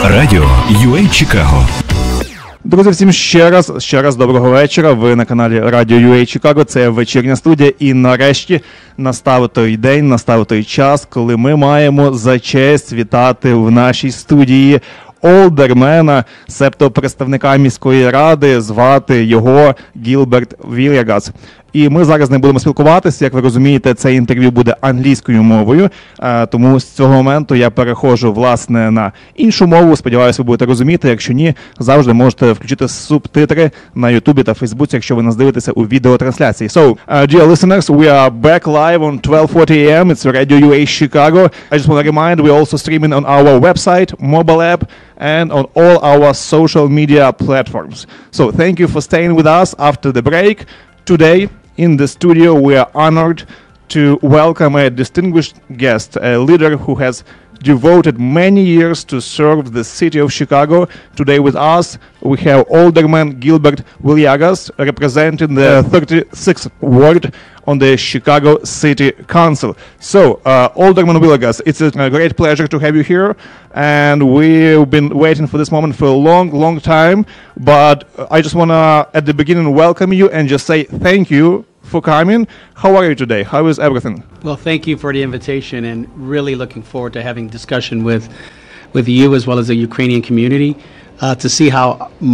Радіо Чикаго. Друзі, всім ще раз доброго вечора. Ви на каналі Радіо Чикаго. Це вечірня студія. І нарешті настав той день, настав той час, коли ми маємо за честь вітати в нашій студії Aldermana, себто представника міської ради, звати його Gilbert Villegas. І ми зараз не будемо спілкуватися, як ви розумієте, це інтерв'ю буде англійською мовою, тому з цього моменту я переходжу, власне, на іншу мову. Сподіваюся, ви будете розуміти. Якщо ні, завжди можете включити субтитри на Ютубі та Фейсбуці, якщо ви нас дивитеся у відеотрансляції. So, dear listeners, we are back live on 12:40 a.m. It's Radio UA Chicago. I just want to remind we're also streaming on our website, mobile app, and on all our social media platforms. So, thank you for staying with us after the break. Today, in the studio, we are honored to welcome a distinguished guest, a leader who has devoted many years to serve the city of Chicago. Today with us, we have Alderman Gilbert Villegas, representing the 36th ward on the Chicago City Council. So, Alderman Villegas, it's a great pleasure to have you here, and we've been waiting for this moment for a long time, but I just want to, at the beginning, welcome you and just say thank you for coming. How are you today? How is everything? Well, thank you for the invitation, and really looking forward to having discussion with you as well as the Ukrainian community to see how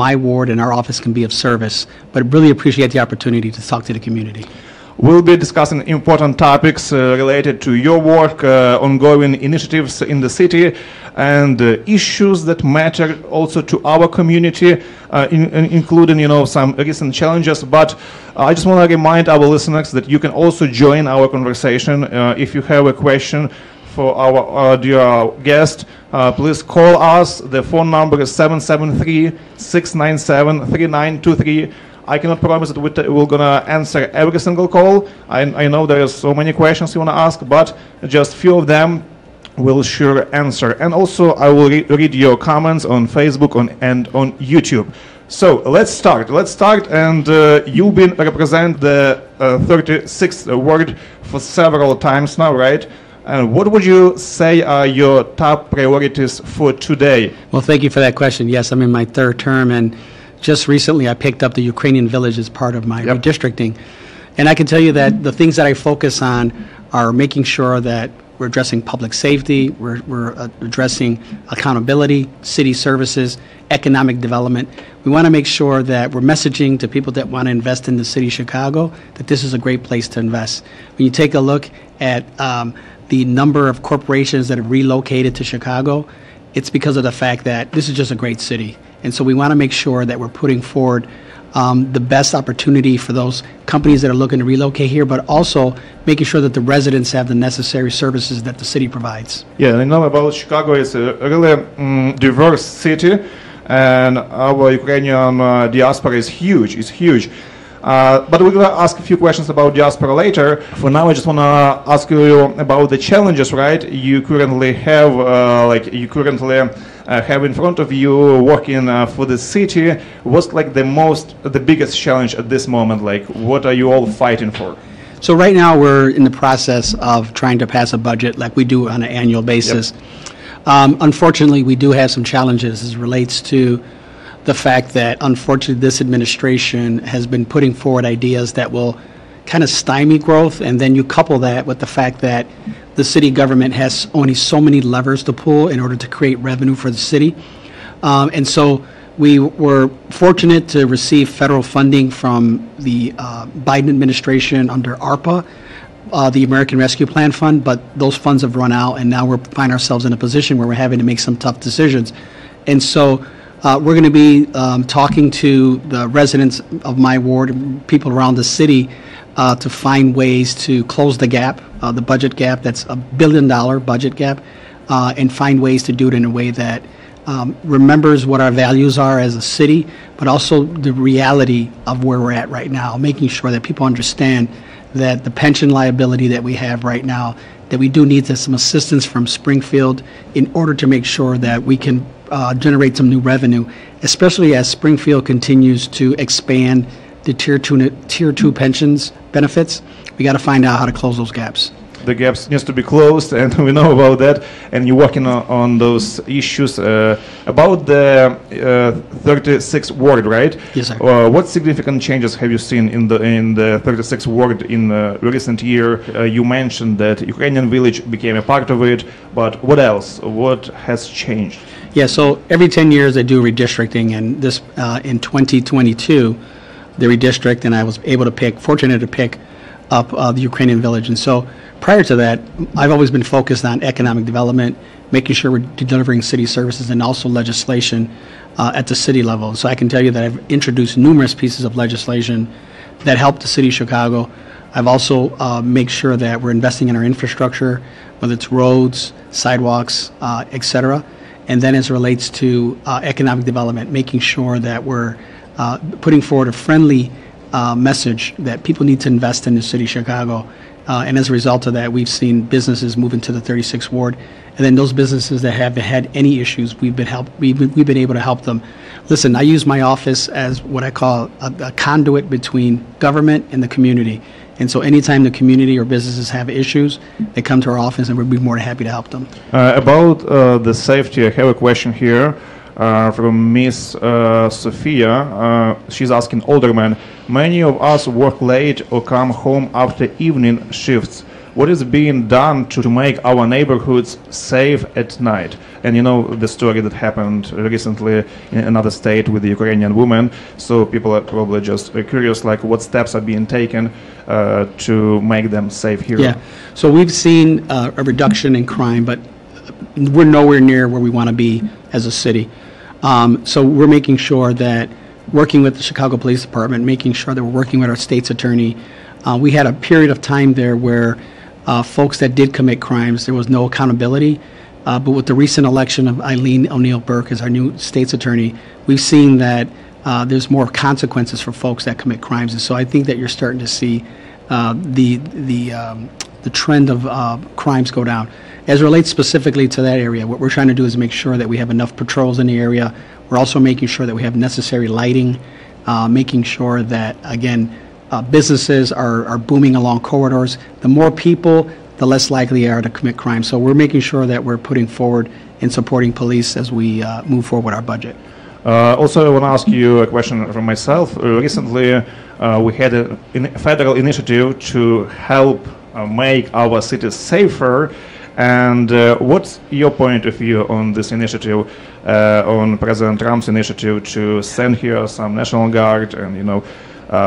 my ward and our office can be of service, but really appreciate the opportunity to talk to the community. We'll be discussing important topics related to your work, ongoing initiatives in the city, and issues that matter also to our community, including, some recent challenges. But I just want to remind our listeners that you can also join our conversation. If you have a question for our dear guest, please call us. The phone number is 773-697-3923. I cannot promise that we're going to answer every single call. I know there are so many questions you want to ask, but just few of them will sure answer. And also, I will read your comments on Facebook and on YouTube. So, let's start. And you've been represent the 36th ward for several times now, right? And what would you say are your top priorities for today? Well, thank you for that question. Yes, I'm in my third term, and just recently, I picked up the Ukrainian village as part of my redistricting. And I can tell you that the things that I focus on are making sure that we're addressing public safety, we're addressing accountability, city services, economic development. We want to make sure that we're messaging to people that want to invest in the city of Chicago that this is a great place to invest. When you take a look at the number of corporations that have relocated to Chicago, it's because of the fact that this is just a great city. And so we want to make sure that we're putting forward the best opportunity for those companies that are looking to relocate here, but also making sure that the residents have the necessary services that the city provides. Yeah, I know about Chicago. It's a really diverse city, and our Ukrainian diaspora is huge. It's huge. But we're going to ask a few questions about diaspora later. For now, I just want to ask you about the challenges, right? You currently have, have in front of you working for the city. What's the biggest challenge at this moment? Like, what are you all fighting for? So right now we're in the process of trying to pass a budget like we do on an annual basis. Yep. Unfortunately, we do have some challenges as it relates to the fact that, unfortunately, this administration has been putting forward ideas that will kind of stymie growth, and then you couple that with the fact that the city government has only so many levers to pull in order to create revenue for the city. And so we were fortunate to receive federal funding from the Biden administration under ARPA, the American Rescue Plan Fund, but those funds have run out, and now we find ourselves in a position where we're having to make some tough decisions. And so we're going to be talking to the residents of my ward and people around the city to find ways to close the gap, the budget gap, that's $1 billion budget gap, and find ways to do it in a way that remembers what our values are as a city, but also the reality of where we're at right now, making sure that people understand that the pension liability that we have right now, that we do need some assistance from Springfield in order to make sure that we can generate some new revenue, especially as Springfield continues to expand the tier two pensions benefits. We got to find out how to close those gaps. the gaps needs to be closed, and we know about that. And you're working on those issues about the 36th ward, right? Yes, sir. What significant changes have you seen in the 36th ward in recent year? You mentioned that Ukrainian village became a part of it, but what else? What has changed? Yeah, so every 10 years I do redistricting, and this in 2022, the redistrict, and I was fortunate to pick up the Ukrainian village. And so prior to that, I've always been focused on economic development, making sure we're delivering city services and also legislation at the city level. So I can tell you that I've introduced numerous pieces of legislation that help the city of Chicago. I've also made sure that we're investing in our infrastructure, whether it's roads, sidewalks, et cetera. And then as it relates to economic development, making sure that we're putting forward a friendly message that people need to invest in the city of Chicago. And as a result of that, we've seen businesses move into the 36th ward. And then those businesses that haven't had any issues, we've been able to help them. Listen, I use my office as what I call a conduit between government and the community. And so anytime the community or businesses have issues, they come to our office and we'd be more than happy to help them. About the safety, I have a question here from Miss Sophia. She's asking, Alderman, many of us work late or come home after evening shifts. What is being done to make our neighborhoods safe at night? And you know the story that happened recently in another state with the Ukrainian woman. So people are probably just curious, like what steps are being taken to make them safe here. Yeah, so we've seen a reduction in crime, but we're nowhere near where we want to be as a city. So we're making sure that working with the Chicago Police Department, making sure that we're working with our state's attorney. We had a period of time there where folks that did commit crimes, there was no accountability. But with the recent election of Eileen O'Neill Burke as our new state's attorney, we've seen that there's more consequences for folks that commit crimes. And so I think that you're starting to see the trend of crimes go down. As it relates specifically to that area, what we're trying to do is make sure that we have enough patrols in the area. We're also making sure that we have necessary lighting, making sure that, again, businesses are booming along corridors. The more people, the less likely they are to commit crime. So we're making sure that we're putting forward and supporting police as we move forward with our budget. Also, I want to ask you a question from myself. Recently, we had a federal initiative to help make our cities safer. And what's your point of view on this initiative, on President Trump's initiative to send here some National Guard and, you know,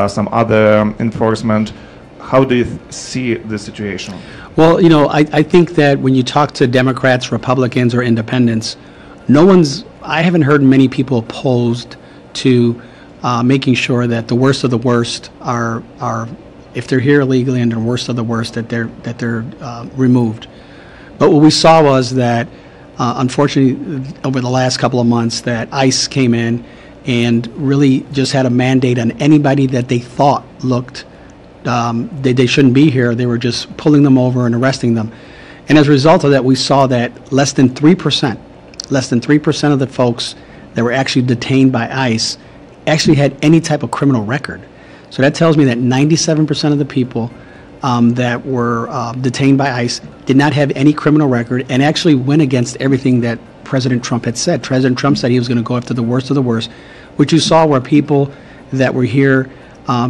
some other enforcement? How do you see the situation? Well, you know, I think that when you talk to Democrats, Republicans, or independents, I haven't heard many people opposed to making sure that the worst of the worst are if they're here illegally, and the worst of the worst, that they're removed. But what we saw was that, unfortunately, over the last couple of months, that ICE came in and really just had a mandate on anybody that they thought looked they shouldn't be here. They were just pulling them over and arresting them. And as a result of that, we saw that less than 3% of the folks that were actually detained by ICE actually had any type of criminal record. So that tells me that 97% of the people that were detained by ICE did not have any criminal record and actually went against everything that President Trump had said. President Trump said he was going to go after the worst of the worst, which you saw were people that were here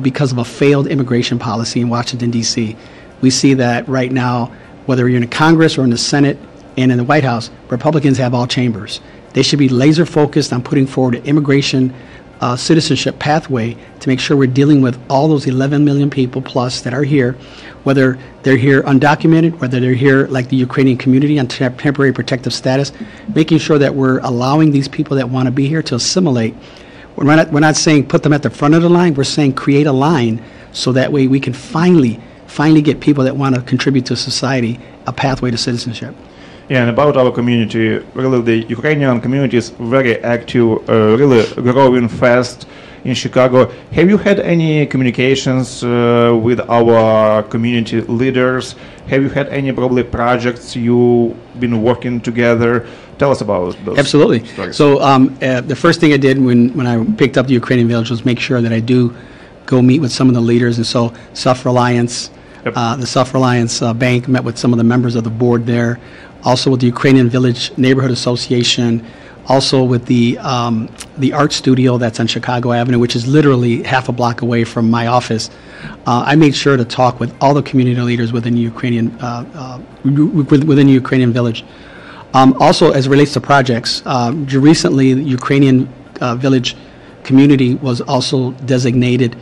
because of a failed immigration policy in Washington, D.C. We see that right now, whether you're in Congress or in the Senate and in the White House, Republicans have all chambers. They should be laser focused on putting forward an immigration citizenship pathway to make sure we're dealing with all those 11 million people plus that are here, whether they're here undocumented, whether they're here like the Ukrainian community on temporary protective status, making sure that we're allowing these people that want to be here to assimilate. We're not saying put them at the front of the line. We're saying create a line so that way we can finally get people that want to contribute to society a pathway to citizenship. Yeah, and about our community, really the Ukrainian community is very active, really growing fast in Chicago. Have you had any communications with our community leaders? Have you had any probably projects you've been working together? Tell us about those. Absolutely. Stories. So the first thing I did when I picked up the Ukrainian village was make sure that I do go meet with some of the leaders. And so Self-Reliance, Yep. The Self-Reliance Bank, met with some of the members of the board there, also with the Ukrainian Village Neighborhood Association, also with the art studio that's on Chicago Avenue, which is literally half a block away from my office. I made sure to talk with all the community leaders within the Ukrainian Village. Also, as it relates to projects, recently the Ukrainian Village community was also designated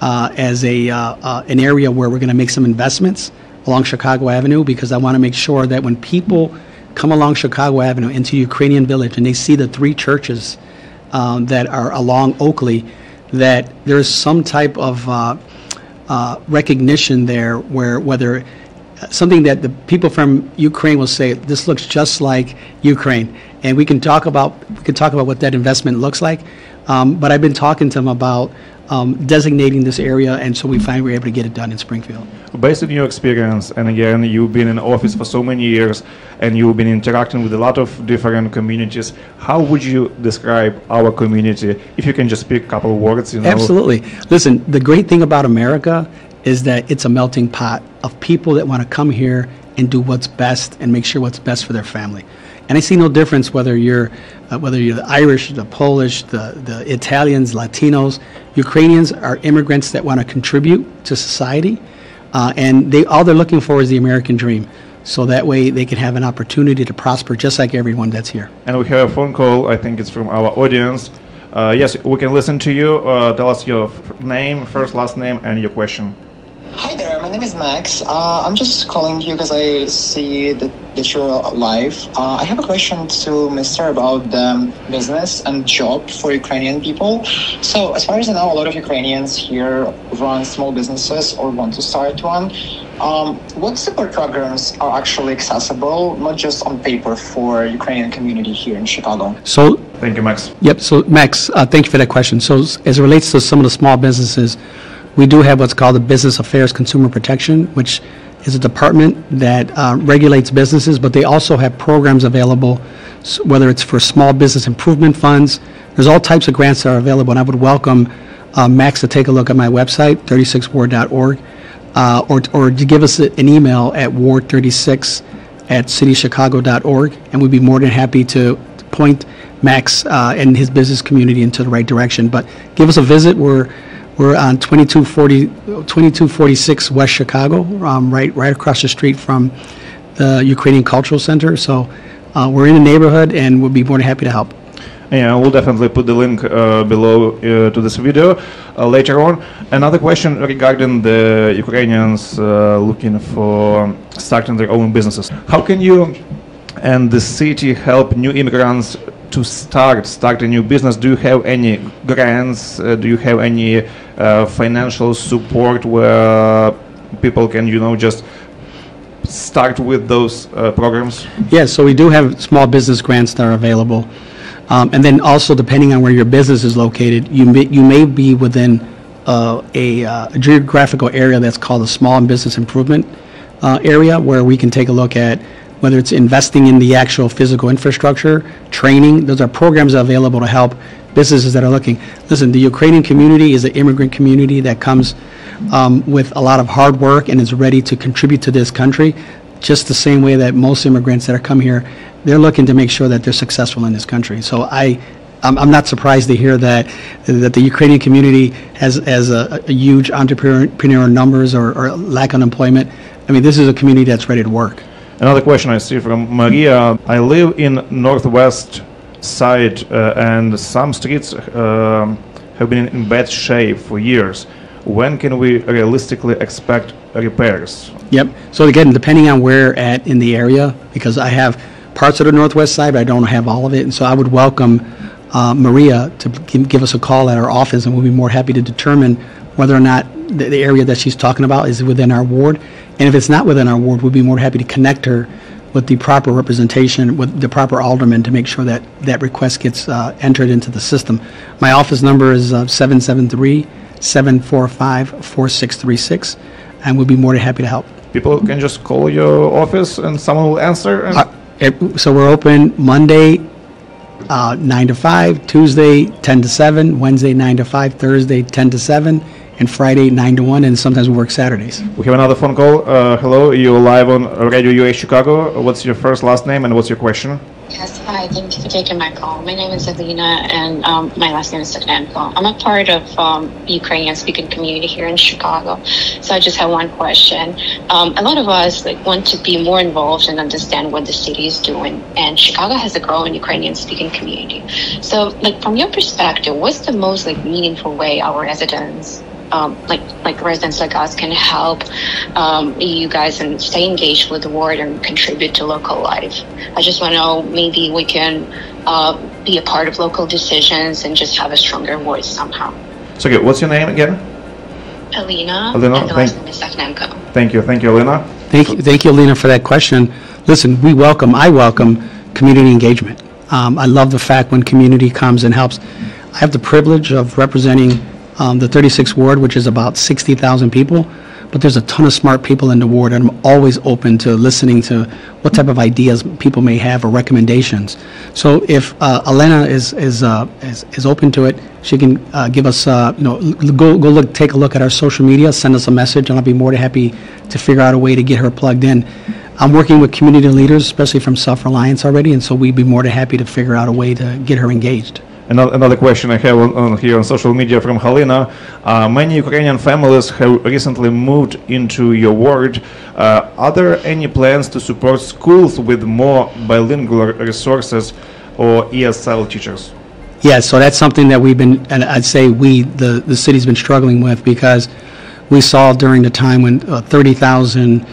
as an area where we're going to make some investments along Chicago Avenue, because I want to make sure that when people come along Chicago Avenue into Ukrainian Village and they see the three churches that are along Oakley, that there is some type of recognition there, where whether something that the people from Ukraine will say, this looks just like Ukraine, and we can talk about what that investment looks like. But I've been talking to them about designating this area, and so we finally were able to get it done in Springfield. Based on your experience, and again, you've been in office for so many years, and you've been interacting with a lot of different communities, how would you describe our community? If you can just speak a couple of words, you know. Absolutely. Listen, the great thing about America is that it's a melting pot of people that want to come here and do what's best and make sure what's best for their family. And I see no difference whether you're the Irish, the Polish, the Italians, Latinos. Ukrainians are immigrants that want to contribute to society, and all they're looking for is the American dream. So that way they can have an opportunity to prosper just like everyone that's here. And we have a phone call, I think it's from our audience. Yes, we can listen to you. Tell us your name, first, last name, and your question. Hi there, my name is Max. I'm just calling you because I see that you're live. I have a question to Mr. about the business and job for Ukrainian people. So as far as I know, a lot of Ukrainians here run small businesses or want to start one. What support programs are actually accessible, not just on paper, for Ukrainian community here in Chicago? So, thank you, Max. Yep, so Max, thank you for that question. So as it relates to some of the small businesses, we do have what's called the Business Affairs Consumer Protection, which is a department that regulates businesses, but they also have programs available, whether it's for small business improvement funds. There's all types of grants that are available, and I would welcome Max to take a look at my website, 36ward.org, or to give us an email at ward36@citychicago.org, and we'd be more than happy to point Max and his business community into the right direction. But give us a visit. We're on 2246 West Chicago, right across the street from the Ukrainian Cultural Center. So we're in the neighborhood, and we'll be more than happy to help. Yeah, we'll definitely put the link below to this video later on. Another question regarding the Ukrainians looking for starting their own businesses. How can you and the city help new immigrants to start a new business? Do you have any grants? Do you have any financial support where people can, just start with those programs? Yes, so we do have small business grants that are available. And then also, depending on where your business is located, you may be within a geographical area that's called a small business improvement area, where we can take a look at whether it's investing in the actual physical infrastructure, training. Those are programs available to help businesses that are looking. Listen, the Ukrainian community is an immigrant community that comes with a lot of hard work and is ready to contribute to this country, just the same way that most immigrants that come here, they're looking to make sure that they're successful in this country. So I'm not surprised to hear that the Ukrainian community has a huge entrepreneur numbers or lack of unemployment. I mean, this is a community that's ready to work. Another question I see from Maria. I live in northwest side and some streets have been in bad shape for years. When can we realistically expect repairs? Yep. So again, depending on where at in the area, because I have parts of the northwest side, but I don't have all of it. And so I would welcome Maria to give us a call at our office, and we'll be more happy to determine whether or not the area that she's talking about is within our ward. And if it's not within our ward, we'll be more happy to connect her with the proper representation, with the proper alderman, to make sure that that request gets entered into the system. My office number is 773-745-4636, and we'll be more than happy to help. People can just call your office and someone will answer? So we're open Monday 9 to 5, Tuesday 10 to 7, Wednesday 9 to 5, Thursday 10 to 7, and Friday 9 to 1, and sometimes we work Saturdays. We have another phone call. Hello, you're live on Radio UA Chicago. What's your first, last name, and what's your question? Yes, hi, thank you for taking my call. My name is Alina, and my last name is Saknenko. I'm a part of the Ukrainian-speaking community here in Chicago, so I just have one question. A lot of us want to be more involved and understand what the city is doing, and Chicago has a growing Ukrainian-speaking community. So, from your perspective, what's the most meaningful way our residents residents like us can help you guys and stay engaged with the word and contribute to local life? I just want to know, maybe we can be a part of local decisions and just have a stronger voice somehow. So, okay, what's your name again? Alina, and the last name is Saknenko. Thank you, Alina. Thank you, Alina, for that question. Listen, I welcome community engagement. I love the fact when community comes and helps. I have the privilege of representing the 36th ward, which is about 60,000 people, but there's a ton of smart people in the ward, and I'm always open to listening to what type of ideas people may have or recommendations. So if Elena is open to it, she can give us take a look at our social media, send us a message, and I'll be more than happy to figure out a way to get her plugged in. I'm working with community leaders, especially from Self-Reliance already, and so we'd be more than happy to figure out a way to get her engaged. Another question I have here on social media from Halina. Many Ukrainian families have recently moved into your ward. Are there any plans to support schools with more bilingual resources or ESL teachers? Yeah, so that's something that we've been, and I'd say the city's been struggling with, because we saw during the time when 30,000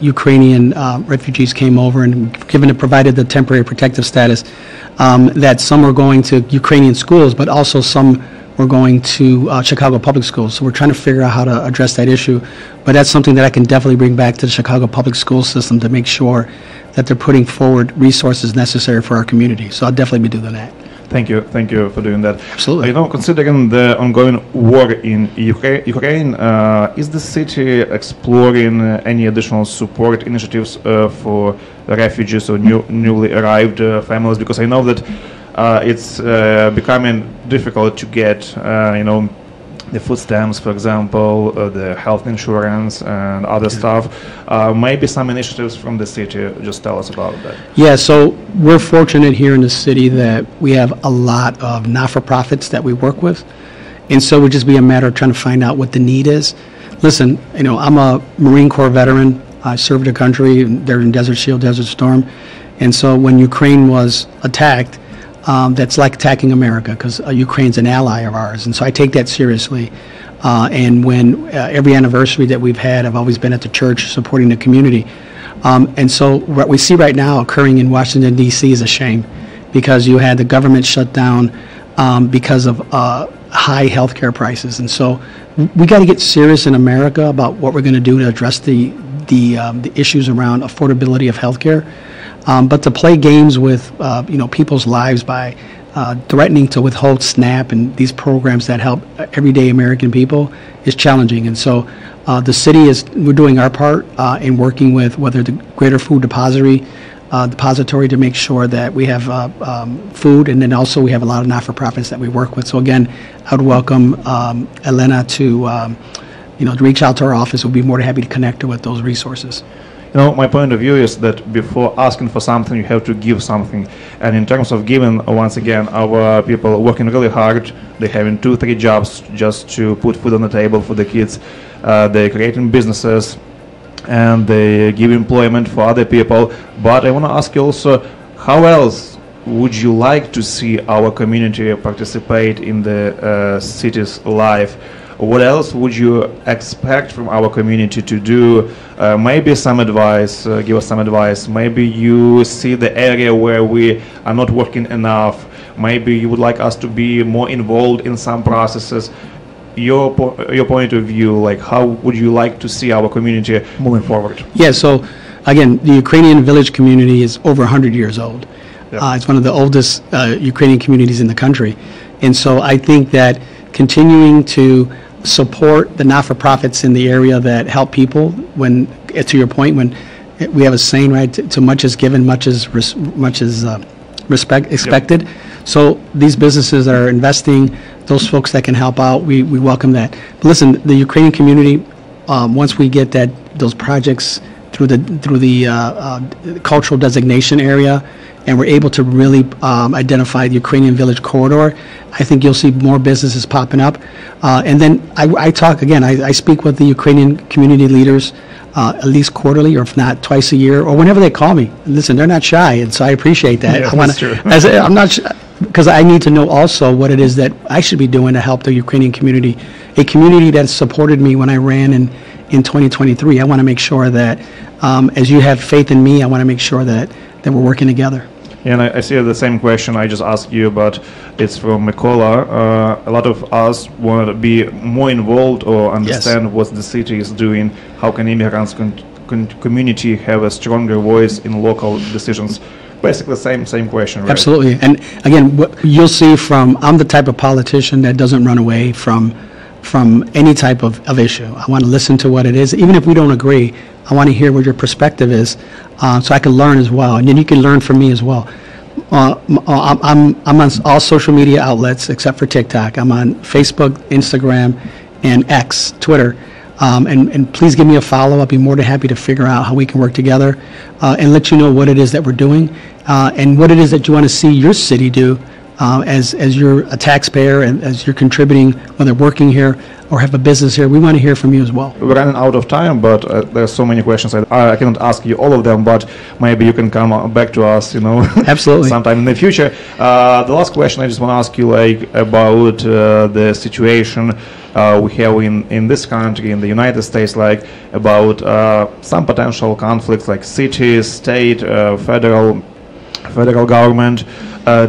Ukrainian refugees came over, and provided the temporary protective status, that some were going to Ukrainian schools, but also some were going to Chicago public schools. So we're trying to figure out how to address that issue. But that's something that I can definitely bring back to the Chicago public school system to make sure that they're putting forward resources necessary for our community. So I'll definitely be doing that. Thank you for doing that. Absolutely. Considering the ongoing war in Ukraine, is the city exploring any additional support initiatives for refugees or newly arrived families? Because I know that it's becoming difficult to get, the food stamps, for example, the health insurance and other stuff. Maybe some initiatives from the city. Just tell us about that. Yeah, so we're fortunate here in the city that we have a lot of not-for-profits that we work with. And so it would just be a matter of trying to find out what the need is. Listen, I'm a Marine Corps veteran. I served the country during Desert Shield, Desert Storm. And so when Ukraine was attacked, that's like attacking America, because Ukraine's an ally of ours, and so I take that seriously. And when every anniversary that we've had, I've always been at the church supporting the community. And so what we see right now occurring in Washington, D.C. is a shame, because you had the government shut down because of high healthcare prices. And so we got to get serious in America about what we're going to do to address the issues around affordability of healthcare. But to play games with people's lives by threatening to withhold SNAP and these programs that help everyday American people is challenging. And so the city we're doing our part in working with whether the Greater Food Depository to make sure that we have food, and then also we have a lot of not-for-profits that we work with. So again, I would welcome Elena to reach out to our office. We'll be more than happy to connect her with those resources. My point of view is that before asking for something, you have to give something. And in terms of giving, once again, our people are working really hard. They're having 2-3 jobs just to put food on the table for the kids. They're creating businesses, and they give employment for other people. But I want to ask you also, how else would you like to see our community participate in the city's life? What else would you expect from our community to do? Maybe some advice, give us some advice. Maybe you see the area where we are not working enough. Maybe you would like us to be more involved in some processes. Your point of view, how would you like to see our community moving forward? Yeah, so again, the Ukrainian village community is over 100 years old. Yep. It's one of the oldest Ukrainian communities in the country. And so I think that continuing to support the not-for-profits in the area that help people, when, to your point, when we have a saying, right, to much is given, much is respect expected. Yep. So these businesses that are investing, those folks that can help out, we welcome that. But listen, the Ukrainian community, once we get those projects through the cultural designation area, and we're able to really identify the Ukrainian village corridor, I think you'll see more businesses popping up. And then I speak with the Ukrainian community leaders at least quarterly, or if not twice a year, or whenever they call me. Listen, they're not shy, and so I appreciate that. Yeah, that's true. I'm not because I need to know also what it is that I should be doing to help the Ukrainian community, a community that supported me when I ran in 2023. I want to make sure that as you have faith in me, I want to make sure that we're working together. And I see the same question I just asked you, but it's from Mikola. A lot of us want to be more involved or understand what the city is doing. How can immigrants community have a stronger voice in local decisions? Basically, same question, right? Absolutely. And again, what you'll see I'm the type of politician that doesn't run away from any type of issue. I want to listen to what it is. Even if we don't agree, I want to hear what your perspective is, so I can learn as well. And then you can learn from me as well. I'm on all social media outlets except for TikTok. I'm on Facebook, Instagram, and X, Twitter. And please give me a follow. I'll be more than happy to figure out how we can work together and let you know what it is that we're doing and what it is that you want to see your city do as you're a taxpayer and as you're contributing, whether working here or have a business here. We want to hear from you as well. We're running out of time, but there's so many questions. I cannot ask you all of them, but maybe you can come back to us, Absolutely. sometime in the future. The last question I just want to ask you, about the situation we have in this country, in the United States, about some potential conflicts, like cities, state, federal government.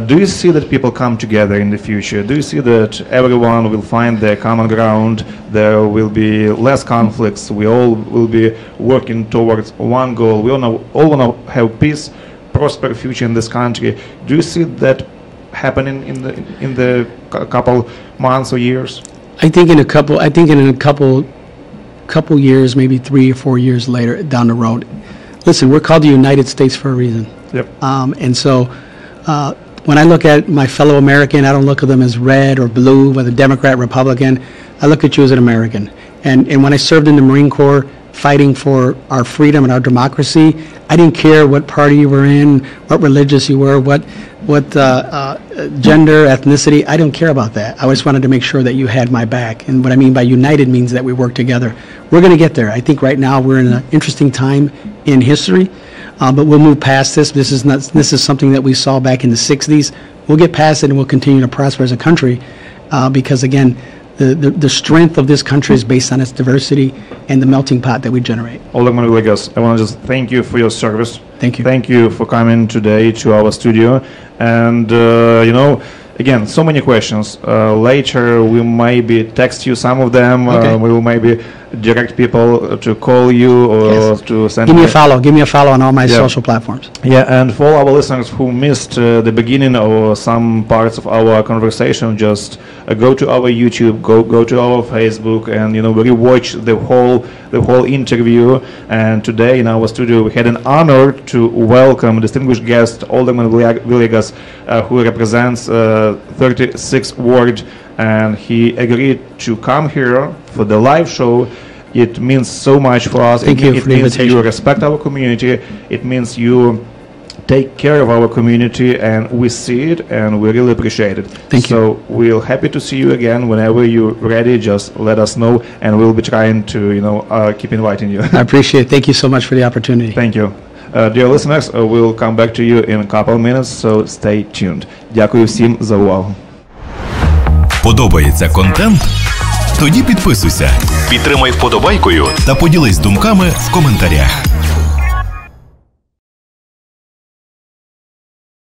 Do you see that people come together in the future? Do you see that everyone will find their common ground? There will be less conflicts. We all will be working towards one goal. We all want to have peace, prosper future in this country. Do you see that happening in the couple months or years? I think in a couple years, maybe 3 or 4 years later down the road. Listen, we're called the United States for a reason. Yep. And so when I look at my fellow American, I don't look at them as red or blue, whether Democrat, Republican. I look at you as an American. And when I served in the Marine Corps fighting for our freedom and our democracy, I didn't care what party you were in, what religious you were, what gender, ethnicity. I don't care about that. I just wanted to make sure that you had my back. And what I mean by united means that we work together. We're going to get there. I think right now we're in an interesting time in history. But we'll move past this. This is something that we saw back in the 60s. We'll get past it and we'll continue to prosper as a country because, again, the strength of this country is based on its diversity and the melting pot that we generate. Alderman Villegas, I want to just thank you for your service. Thank you. Thank you for coming today to our studio. And, again, so many questions. Later, we maybe text you some of them. Okay. We will maybe direct people to call you or to send. Give me a follow on all my social platforms. Yeah, and for all our listeners who missed the beginning or some parts of our conversation, just go to our YouTube, go to our Facebook, and rewatch the whole interview. And today in our studio we had an honor to welcome distinguished guest Alderman Villegas, who represents 36th Ward, and he agreed to come here for the live show. It means so much for us. Thank you for the means invitation. You respect our community. It means you take care of our community, and we see it, and we really appreciate it. Thank you. So we're happy to see you again. Whenever you're ready, just let us know, and we'll be trying to, keep inviting you. I appreciate it. Thank you so much for the opportunity. Thank you. Dear listeners, we'll come back to you in a couple minutes, so stay tuned. Дякую всім за увагу. Подобається контент? Тоді підписуйся, підтримай вподобайкою та поділись думками в коментарях.